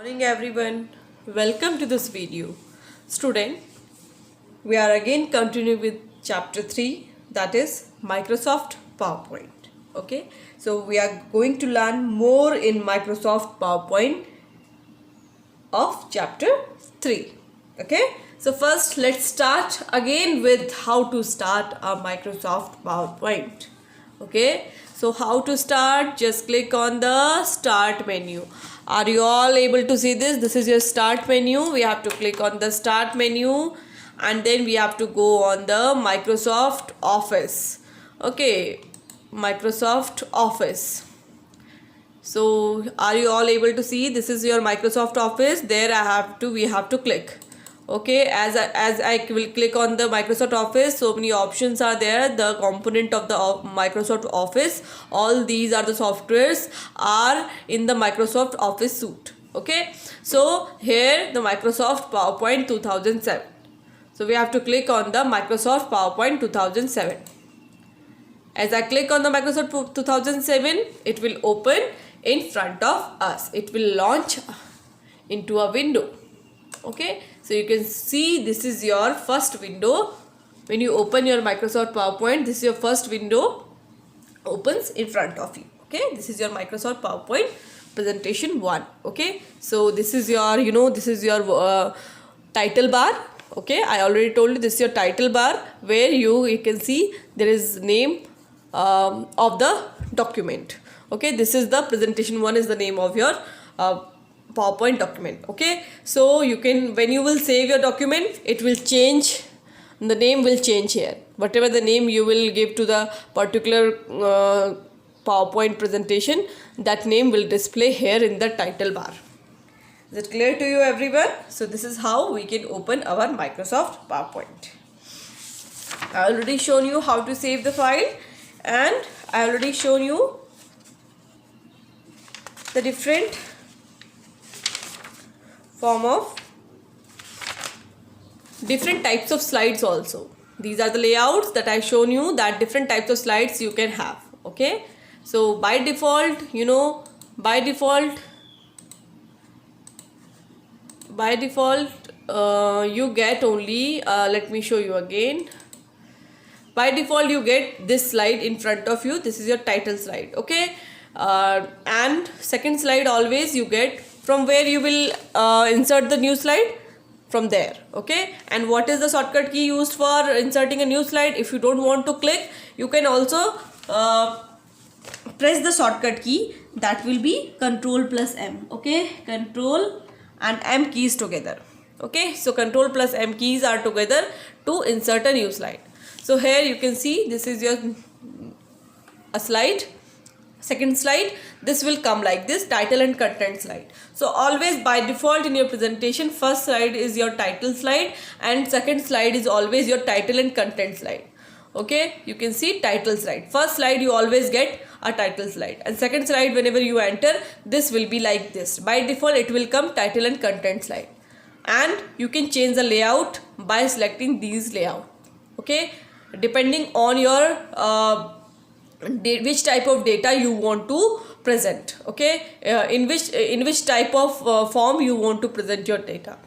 Morning everyone, welcome to this video. Student, we are again continuing with chapter 3, that is Microsoft PowerPoint. Okay, so we are going to learn more in Microsoft PowerPoint of chapter 3. Okay, so first let's start again with how to start a Microsoft PowerPoint. Okay, so how to start? Just click on the start menu. Are you all able to see this? This is your start menu. We have to click on the start menu and then we have to go on the Microsoft Office. Okay, Microsoft Office. So are you all able to see? This is your Microsoft Office. There we have to click. Okay, as I will click on the Microsoft Office, so many options are there. The component of the Microsoft Office, all these are the softwares are in the Microsoft Office suite. Okay, so here the Microsoft PowerPoint 2007. So we have to click on the Microsoft PowerPoint 2007. As I click on the Microsoft 2007, it will open in front of us. It will launch into a window. Okay, so you can see this is your first window. When you open your Microsoft PowerPoint, this is your first window opens in front of you. Okay, this is your Microsoft PowerPoint presentation 1. Okay, so this is your this is your title bar. Okay, I already told you this is your title bar where you can see there is name of the document. Okay, this is the presentation 1 is the name of your PowerPoint document. Okay, so you can, when you will save your document, it will change, the name will change here. Whatever the name you will give to the particular PowerPoint presentation, that name will display here in the title bar. Is it clear to you everyone? So this is how we can open our Microsoft PowerPoint. I already shown you how to save the file and I already shown you the different form of different types of slides also. These are the layouts that I shown you, that different types of slides you can have. Okay, so by default you get only let me show you again. By default you get this slide in front of you. This is your title slide. Okay, and second slide always you get from where you will insert the new slide, from there. Okay, and what is the shortcut key used for inserting a new slide? If you don't want to click, you can also press the shortcut key, that will be Control plus M. Okay, Control and M keys together. Okay, so Control plus M keys are together to insert a new slide. So here you can see this is your a slide. Second slide, this will come like this, title and content slide. So always by default in your presentation, first slide is your title slide and second slide is always your title and content slide. Okay, you can see title slide. First slide you always get a title slide and second slide whenever you enter, this will be like this. By default it will come title and content slide, and you can change the layout by selecting these layout. Okay, depending on your which type of data you want to present. Okay, in which type of form you want to present your data.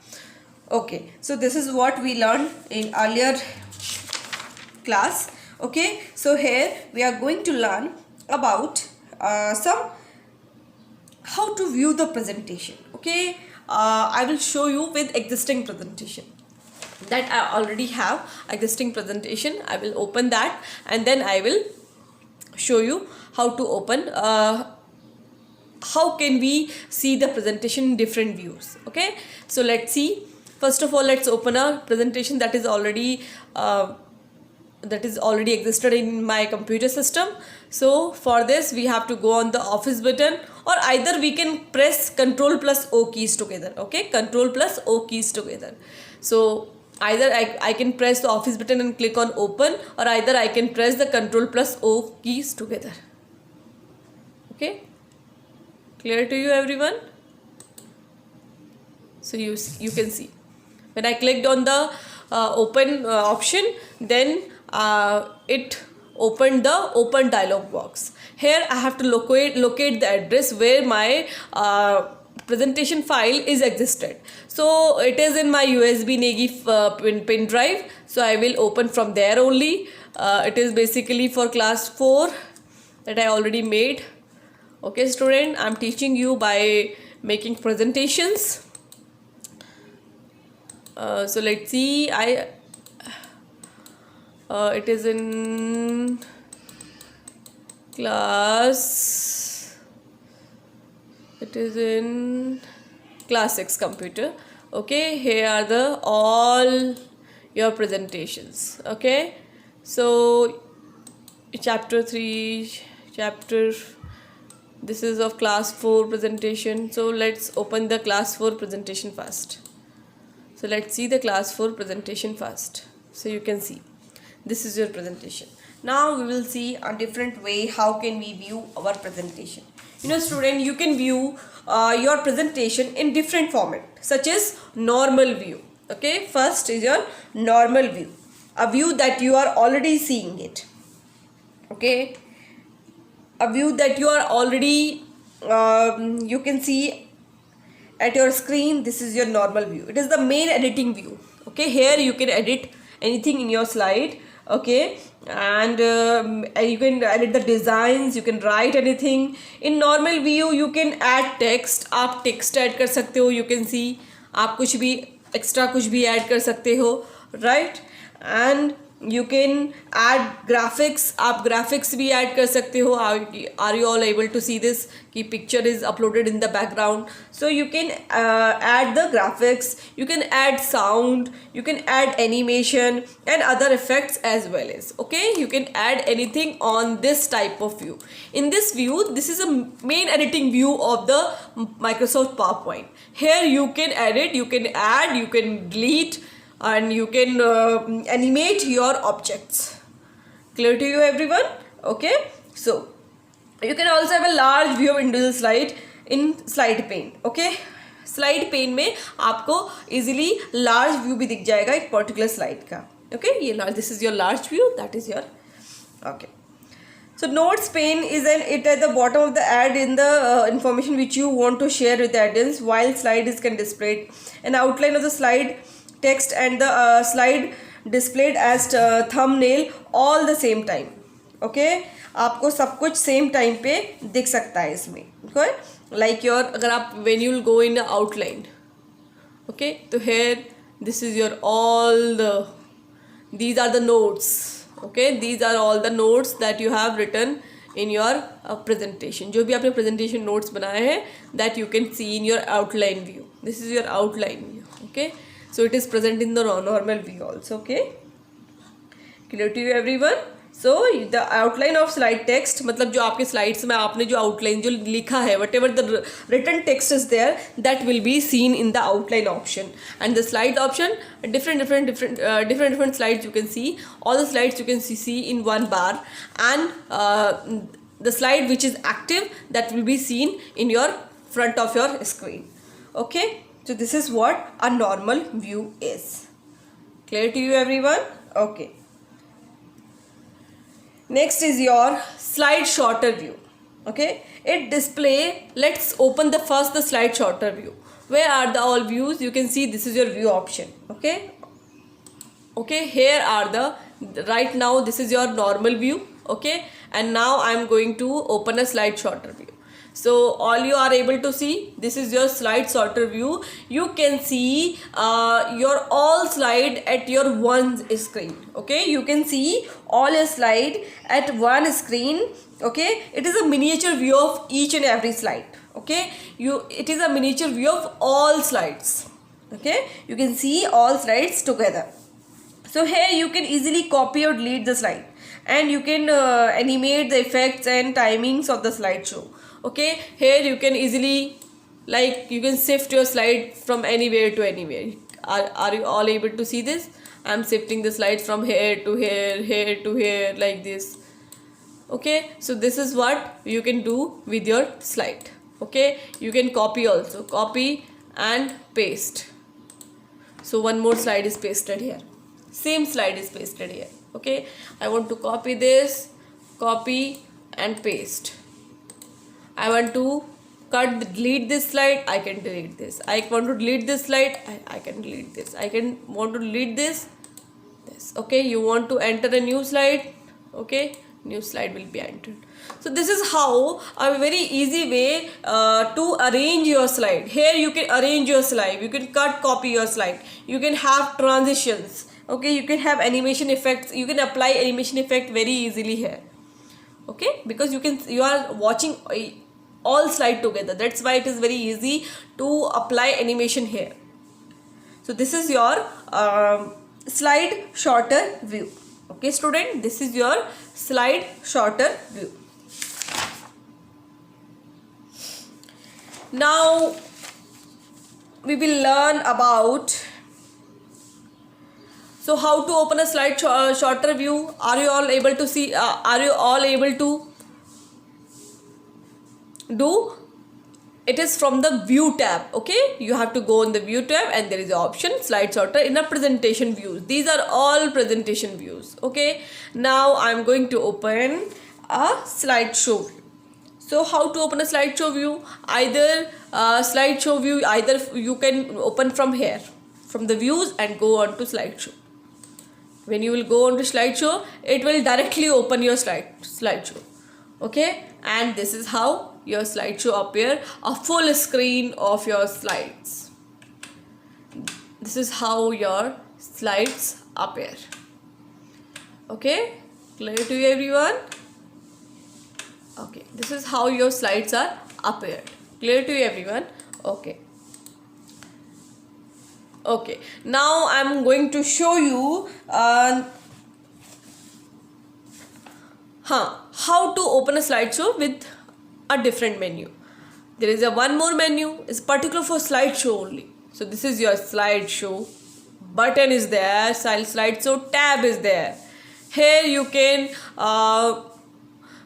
Okay, so this is what we learned in earlier class. Okay, so here we are going to learn about some how to view the presentation. Okay, I will show you with existing presentation that I already have existing presentation. I will open that and then I will show you how to open how can we see the presentation in different views. Okay, so let's see. First of all, let's open a presentation that is already existed in my computer system. So for this we have to go on the Office button, or either we can press Control plus O keys together. Okay, Control plus O keys together. So either I can press the Office button and click on open, or either I can press the Control plus O keys together. Okay, clear to you everyone? So you can see when I clicked on the open option, then it opened the open dialog box. Here I have to locate the address where my presentation file is existed. So it is in my USB Negi pen drive. So I will open from there only. It is basically for class 4 that I already made. Okay student, I'm teaching you by making presentations. So let's see, it is in class 6 computer. Okay, here are the all your presentations. Okay, so chapter 3, this is of class 4 presentation. So let's open the class 4 presentation first. So let's see the class 4 presentation first. So you can see this is your presentation. Now we will see a different way how can we view our presentation. You know student, you can view your presentation in different format, such as normal view. Okay, first is your normal view, a view that you are already seeing it. Okay, a view that you are already you can see at your screen. This is your normal view. It is the main editing view. Okay, here you can edit anything in your slide. Okay, and you can edit the designs, you can write anything. In normal view you can add text. आप text add कर सकते हो. You can see आप कुछ भी extra कुछ भी add कर सकते हो, right? And you can add graphics. आप graphics भी add कर सकते हो. Are you all able to see this कि picture is uploaded in the background? So you can add the graphics, you can add sound, you can add animation and other effects as well as. Okay, you can add anything on this type of view. In this view, this is a main editing view of the Microsoft PowerPoint. Here you can edit, you can add, you can delete, and you can animate your objects. Clear to you everyone? Okay, so you can also have a large view of individual slide in slide pane. Okay, slide pane में आपको easily large view भी दिख जाएगा एक particular slide का. Okay, ये large, this is your large view, that is your. Okay, so notes pane is it at the bottom of the ad in the information which you want to share with the audience, while slide is can display an outline of the slide text and the slide displayed as thumbnail all the same time. Okay, आपको सब कुछ same time पे दिख सकता है इसमें. okay, like your अगर आप when you will go in outline. okay, तो here this is your all the, these are the notes. okay, these are all the notes that you have written in your presentation. जो भी आपने presentation notes बनाए हैं, that you can see in your outline view. This is your outline view. okay, so it is present in the normal view also. okay, clear to you everyone? So the outline of slide text, मतलब जो आपके slides में आपने जो outline जो लिखा है, whatever the written text is there, that will be seen in the outline option. And the slide option, different slides you can see. All the slides you can see in one bar, and the slide which is active, that will be seen in your front of your screen. Okay, so this is what a normal view is. Clear to you everyone? Okay. Next is your slide sorter view. Okay, it display, let's open the slide sorter view. Where are the all views? You can see this is your view option. Okay, here are the, right now this is your normal view. Okay, and now I am going to open a slide sorter view. So all you are able to see, this is your slide sorter view. You can see your all slide at your one screen. Okay, you can see all your slide at one screen. Okay, it is a miniature view of each and every slide. Okay, it is a miniature view of all slides. Okay, you can see all slides together. So here you can easily copy or delete the slide, and you can animate the effects and timings of the slideshow. Okay, here you can easily, like, you can shift your slide from anywhere to anywhere. Are you all able to see this? I am shifting the slides from here to here, here to here, like this. Okay, so this is what you can do with your slide. Okay, you can copy also, copy and paste. So one more slide is pasted here, same slide is pasted here. Okay, I want to copy this, copy and paste. I want to delete this slide, I can delete this. I want to delete this slide, I can delete this. I can want to delete this. Okay, you want to enter a new slide, okay, new slide will be entered. So this is how a very easy way to arrange your slide. Here you can arrange your slide, you can cut copy your slide, you can have transitions, okay, you can have animation effects, you can apply animation effect very easily here, okay, because you are watching all slide together. That's why it is very easy to apply animation here. So this is your slide shorter view. Okay student, this is your slide shorter view. Now we will learn about how to open a slide shorter view. Are you all able to see? Are you all able to do? It is from the view tab. Okay, you have to go in the view tab and there is an option slide sorter in a presentation views. These are all presentation views. Okay, now I am going to open a slideshow view. So how to open a slideshow view? Either slideshow view, either you can open from here, from the views, and go on to slideshow. When you will go on to slideshow, it will directly open your slideshow. Okay, and this is how your slideshow appear, a full screen of your slides. This is how your slides appear. Okay, clear to you everyone? Okay, this is how your slides are appeared. Clear to you everyone? Okay. Okay, now I am going to show you how to open a slideshow with a different menu. There is a one more menu, is particular for slideshow only. So this is your slideshow button is there, slideshow tab is there. Here you can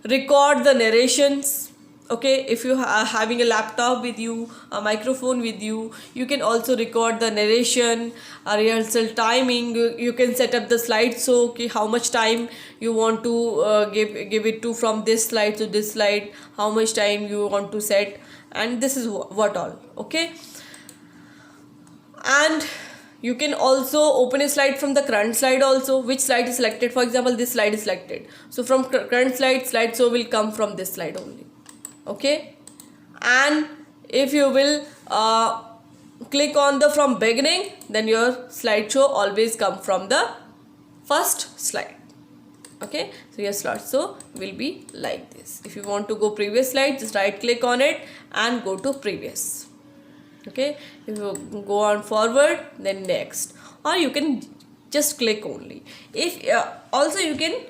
record the narrations. Okay, if you are having a laptop with you, a microphone with you, you can also record the narration, a rehearsal timing. You can set up the slideshow, okay, how much time you want to give it to from this slide to this slide, how much time you want to set, and this is what all. Okay, and you can also open a slide from the current slide also. Which slide is selected? For example, this slide is selected, so from current slideshow will come from this slide only. Okay, and if you will click on the from beginning, then your slideshow always come from the first slide. Okay, so your slideshow will be like this. If you want to go previous slide, just right click on it and go to previous. Okay, if you go on forward, then next, or you can just click only. If also you can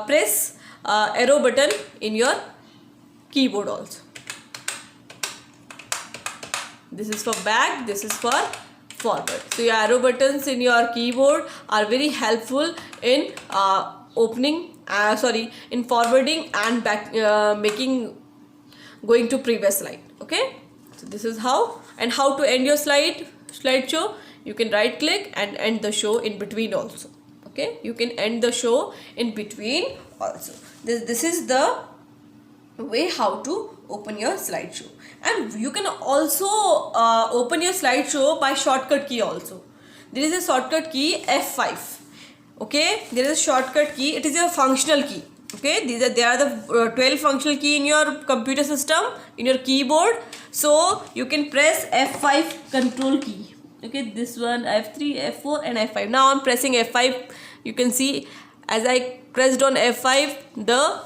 press arrow button in your keyboard also. This is for back, this is for forward. So your arrow buttons in your keyboard are very helpful in in forwarding and back, going to previous slide. Okay, so this is how. And how to end your slideshow? You can right click and end the show in between also. Okay, you can end the show in between also. This is the way how to open your slideshow. And you can also open your slideshow by shortcut key also. There is a shortcut key F5. Okay, there is a shortcut key. It is a functional key. Okay, there are the 12 functional key in your computer system, in your keyboard. So you can press F5 control key. Okay, this one F3, F4 and F5. Now I'm pressing F5. You can see as I pressed on F5, the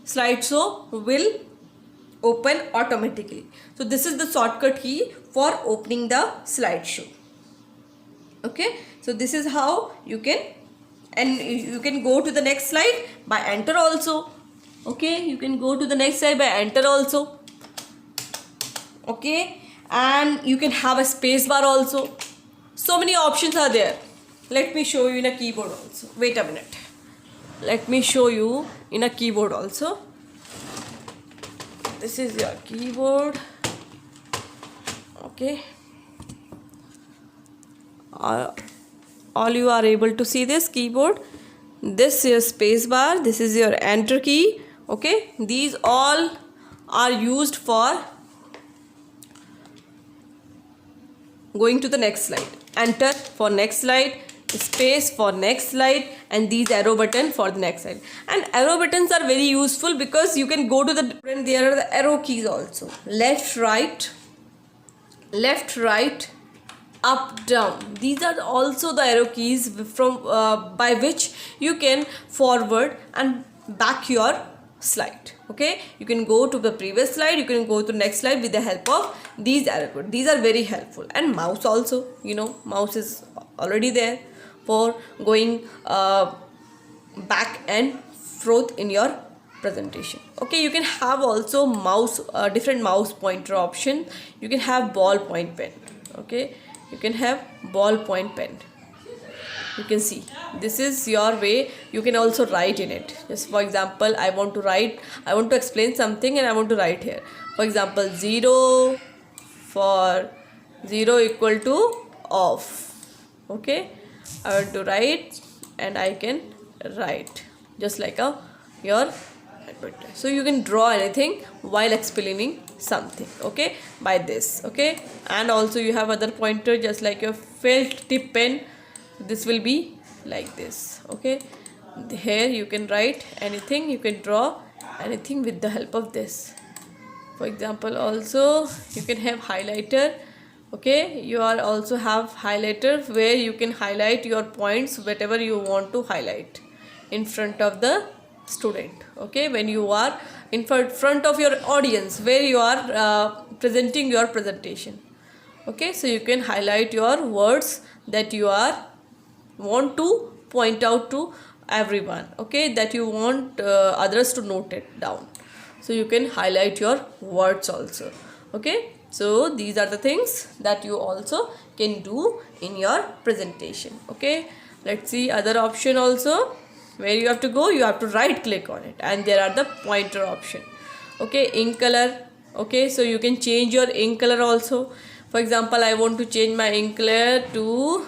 slideshow will open automatically. So this is the shortcut key for opening the slideshow. Okay, so this is how you can, and you can go to the next slide by enter also. Okay, you can go to the next slide by enter also. Okay, and you can have a space bar also. So many options are there. Let me show you in a keyboard also. Wait a minute. Let me show you in a keyboard also. This is your keyboard. Okay, all you are able to see this keyboard. This is your space bar, this is your enter key. Okay, these all are used for going to the next slide. Enter for next slide, space for next slide, and these arrow button for the next slide. And arrow buttons are very useful because you can go to the different, there are the arrow keys also, left, right, up, down. These are also the arrow keys from by which you can forward and back your slide. Okay, you can go to the previous slide, you can go to the next slide with the help of these arrow keys. These are very helpful. And mouse also, you know, mouse is already there for going back and forth in your presentation. Okay, you can have also mouse different mouse pointer option. You can have ballpoint pen. Okay, you can have ballpoint pen. You can see this is your way. You can also write in it. Just for example, I want to explain something and I want to write here. For example, 0 for 0 equal to off. Okay, I want to write and I can write just like your. So you can draw anything while explaining something, okay, by this. Okay, and also you have other pointer just like your felt tip pen. This will be like this. Okay, here you can write anything, you can draw anything with the help of this. For example, also you can have highlighter. Okay, you are also have highlighter where you can highlight your points, whatever you want to highlight in front of the student. Okay, when you are in front of your audience where you are presenting your presentation. Okay, so you can highlight your words that you are want to point out to everyone. Okay, that you want others to note it down. So you can highlight your words also. Okay, so these are the things that you also can do in your presentation. Okay, let's see other option also. Where you have to go, you have to right click on it and there are the pointer option. Okay, ink color. Okay, so you can change your ink color also. For example, I want to change my ink color to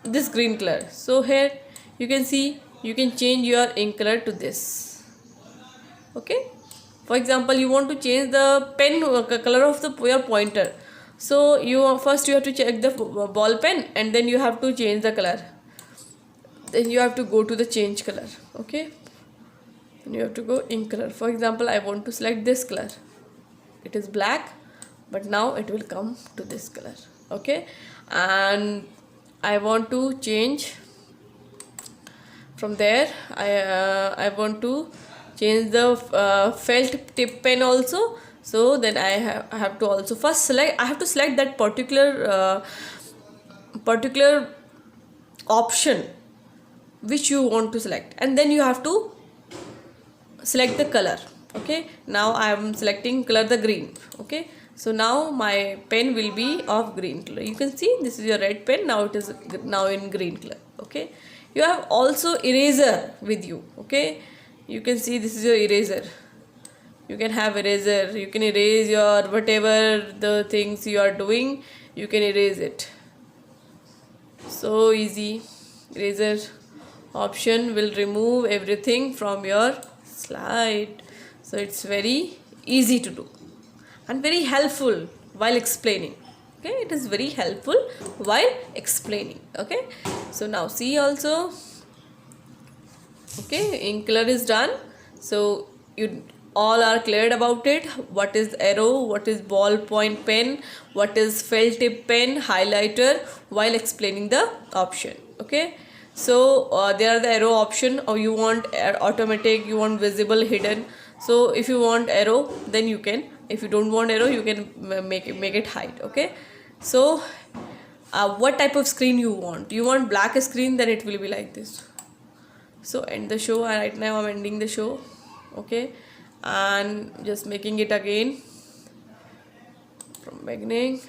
this green color. So here you can see you can change your ink color to this. Okay, for example, you want to change the pen color of your pointer. So you first you have to check the ball pen and then you have to change the color. Then you have to go to the change color. Okay, and you have to go ink color. For example, I want to select this color. It is black, but now it will come to this color. Okay, and I want to change from there. I want to change the felt tip pen also. So then I have to also first select. I have to select that particular option which you want to select, and then you have to select the color. Okay, now I am selecting color the green. Okay, so now my pen will be of green color. You can see this is your red pen, now it is now in green color. Okay, you have also eraser with you. Okay, you can see this is your eraser. You can have eraser, you can erase your whatever the things you are doing, you can erase it. So easy. Eraser option will remove everything from your slide. So it's very easy to do and very helpful while explaining. Okay, it is very helpful while explaining. Okay, so now see also. Okay, ink color is done. So you all are cleared about it. What is arrow, what is ballpoint pen, what is felt tip pen, highlighter, while explaining the option. Okay, so there are the arrow option, or you want automatic, you want visible, hidden. So if you want arrow, then you can. If you don't want arrow, you can make it hide. Okay, so what type of screen you want? You want black screen, then it will be like this. So end the show. Right now I'm ending the show. Okay, and just making it again from beginning.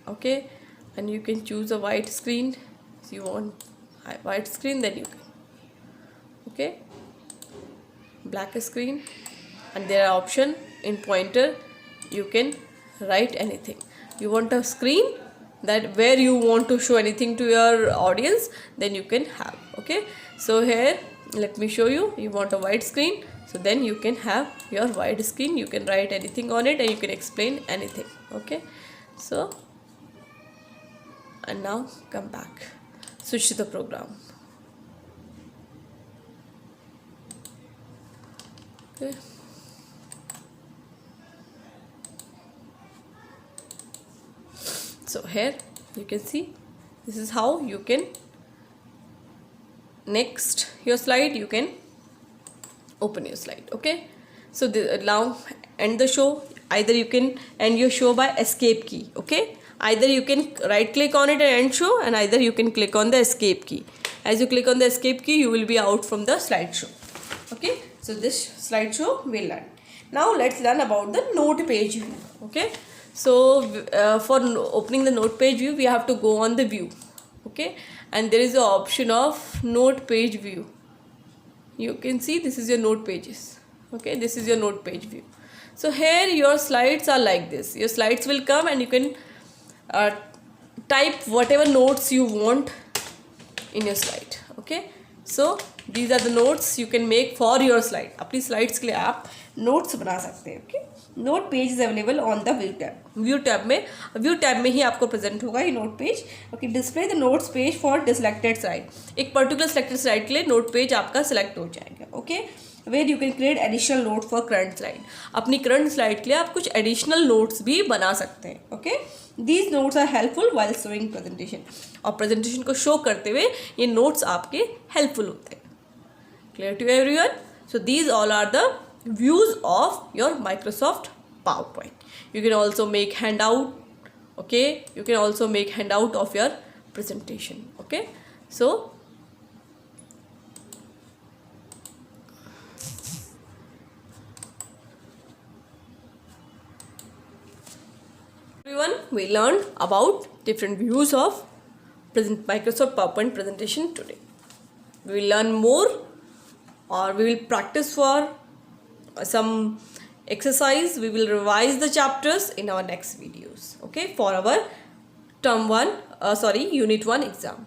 Okay, and you can choose a white screen. If you want white screen, then you can. Okay, black screen, and there are option in pointer. You can write anything. You want a screen that where you want to show anything to your audience, then you can have. Okay, so here let me show you. You want a white screen, So then you can have your wide screen, you can write anything on it and you can explain anything. Okay, so and now come back, switch to the program. Okay, so here you can see this is how you can next your slide, you can open your slide. Okay, so now end the show. Either you can end your show by escape key. Okay, either you can right click on it and end show, and either you can click on the escape key. As you click on the escape key, you will be out from the slideshow. Okay, so this slideshow will learn. Now let's learn about the note page view. Okay, so for opening the note page view, we have to go on the view. Okay, and there is the option of note page view. You can see this is your note pages. Okay, this is your note page view. So here your slides are like this. Your slides will come and you can type whatever notes you want in your slide. Okay, so these are the notes you can make for your slide. अपनी slides के लिए आप notes बना सकते हैं. Okay, note page is available on the view tab. view tab में ही आपको present होगा ये note page. Okay, display the notes page for selected slide. एक particular selected slide के लिए note page आपका select हो जाएगा. Okay, where you can create additional note for current slide. अपनी current slide के लिए आप कुछ additional notes भी बना सकते हैं. Okay, these notes are helpful while showing presentation. और presentation को show करते हुए ये notes आपके helpful होते हैं. Clear to everyone? So these all are the views of your Microsoft PowerPoint. You can also make handout. Okay, you can also make handout of your presentation. Okay, so everyone, we learned about different views of Microsoft PowerPoint presentation today. We will learn more, or we will practice for some exercise. We will revise the chapters in our next videos. Okay, for our unit 1 exam.